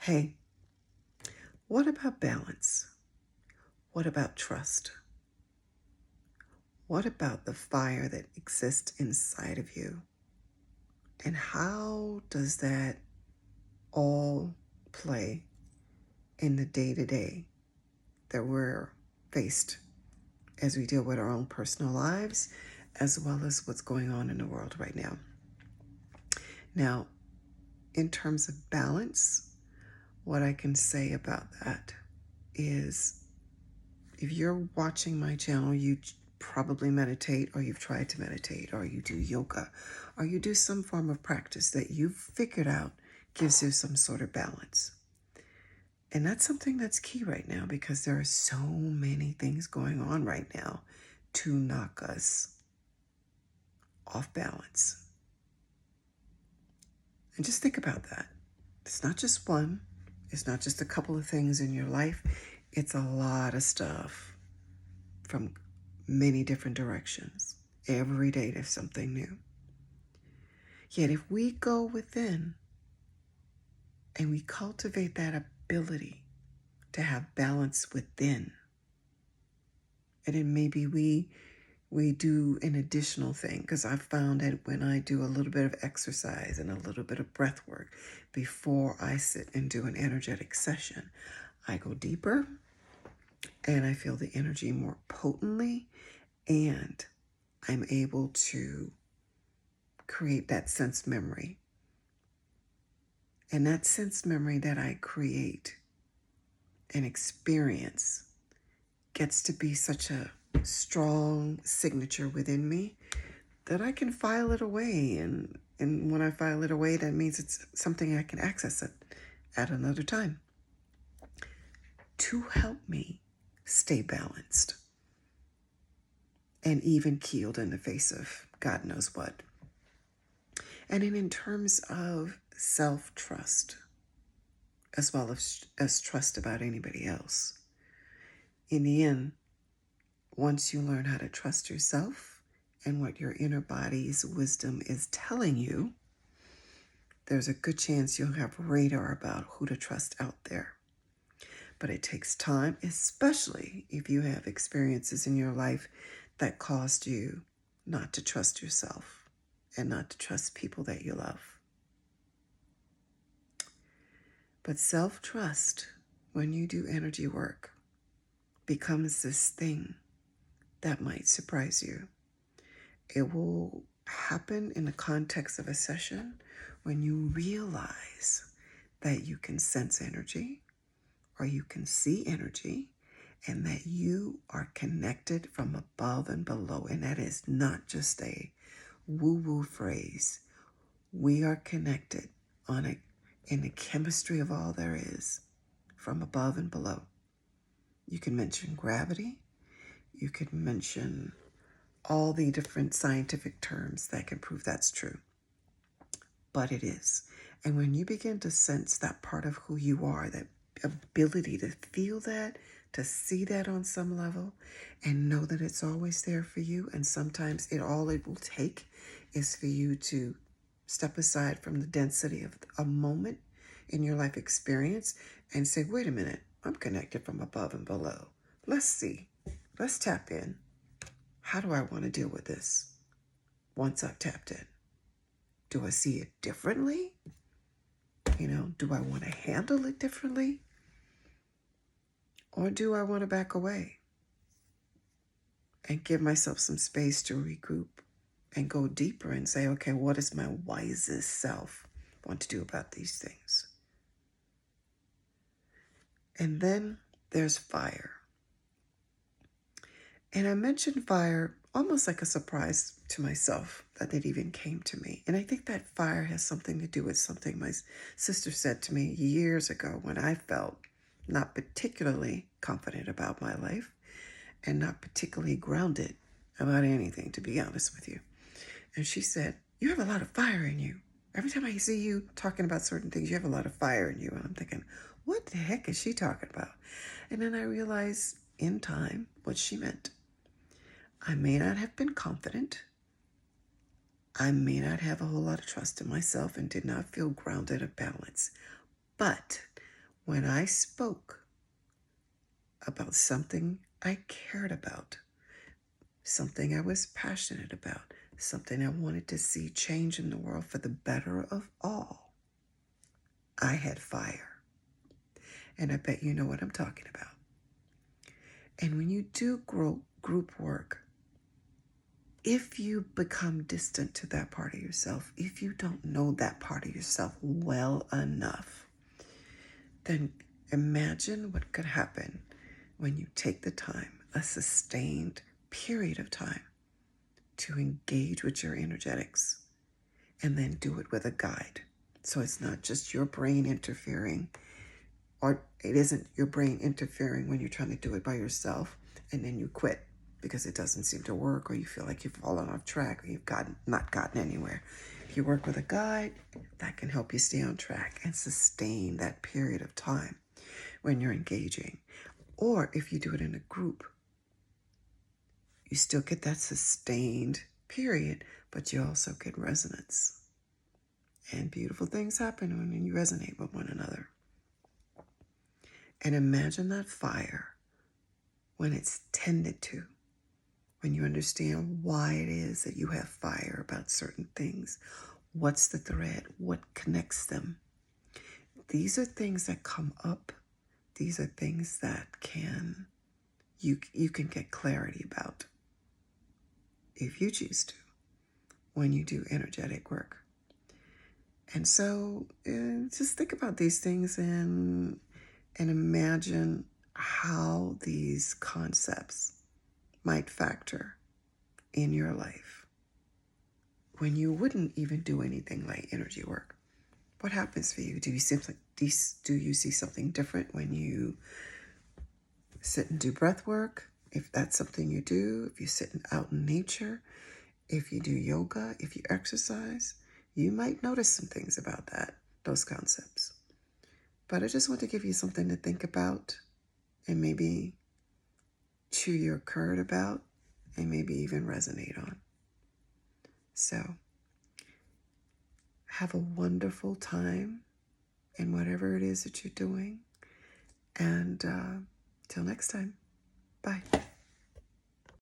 Hey, what about balance? What about trust? What about the fire that exists inside of you? And how does that all play in the day to day that we're faced as we deal with our own personal lives, as well as what's going on in the world right now? Now, in terms of balance, what I can say about that is if you're watching my channel, you probably meditate, or you've tried to meditate, or you do yoga, or you do some form of practice that you've figured out gives you some sort of balance. And that's something that's key right now because there are so many things going on right now to knock us off balance. And just think about that. It's not just one, it's not just a couple of things in your life, it's a lot of stuff from many different directions. Every day there's something new. Yet if we go within and we cultivate that ability to have balance within, and then maybe we do an additional thing, because I've found that when I do a little bit of exercise and a little bit of breath work before I sit and do an energetic session, I go deeper and I feel the energy more potently, and I'm able to create that sense memory. And that sense memory that I create and experience gets to be such a strong signature within me that I can file it away. And when I file it away, that means it's something I can access it at another time to help me stay balanced and even keeled in the face of God knows what. And then in terms of self-trust, as well as trust about anybody else, in the end, once you learn how to trust yourself and what your inner body's wisdom is telling you, there's a good chance you'll have radar about who to trust out there. But it takes time, especially if you have experiences in your life that caused you not to trust yourself and not to trust people that you love. But self-trust, when you do energy work, becomes this thing that might surprise you. It will happen in the context of a session when you realize that you can sense energy or you can see energy, and that you are connected from above and below. And that is not just a woo-woo phrase. We are connected in the chemistry of all there is, from above and below. You can mention gravity. You can mention all the different scientific terms that can prove that's true. But it is. And when you begin to sense that part of who you are, that ability to feel that, to see that on some level, and know that it's always there for you, and sometimes all it will take is for you to step aside from the density of a moment in your life experience and say, wait a minute, I'm connected from above and below. Let's see. Let's tap in. How do I want to deal with this once I've tapped in? Do I see it differently? Do I want to handle it differently? Or do I want to back away and give myself some space to regroup and go deeper and say, okay, what does my wisest self want to do about these things? And then there's fire. And I mentioned fire almost like a surprise to myself that it even came to me. And I think that fire has something to do with something my sister said to me years ago when I felt not particularly confident about my life and not particularly grounded about anything, to be honest with you. And she said, you have a lot of fire in you. Every time I see you talking about certain things, you have a lot of fire in you. And I'm thinking, what the heck is she talking about? And then I realized in time what she meant. I may not have been confident. I may not have a whole lot of trust in myself and did not feel grounded or balanced. But when I spoke about something I cared about, something I was passionate about, something I wanted to see change in the world for the better of all, I had fire. And I bet you know what I'm talking about. And when you do group work, if you become distant to that part of yourself, if you don't know that part of yourself well enough, then imagine what could happen when you take the time, a sustained period of time, to engage with your energetics and then do it with a guide. So it's not just your brain interfering, or it isn't your brain interfering when you're trying to do it by yourself and then you quit because it doesn't seem to work, or you feel like you've fallen off track, or you've not gotten anywhere. If you work with a guide, that can help you stay on track and sustain that period of time when you're engaging. Or if you do it in a group, you still get that sustained period, but you also get resonance. And beautiful things happen when you resonate with one another. And imagine that fire when it's tended to, when you understand why it is that you have fire about certain things. What's the thread? What connects them? These are things that come up. These are things that you can get clarity about if you choose to when you do energetic work. And so just think about these things and imagine how these concepts might factor in your life when you wouldn't even do anything like energy work. What happens for you? Do you see something different when you sit and do breath work? If that's something you do, if you sit out in nature, if you do yoga, if you exercise, you might notice some things about those concepts. But I just want to give you something to think about and maybe chew your curd about and maybe even resonate on. So have a wonderful time in whatever it is that you're doing. And till next time, bye.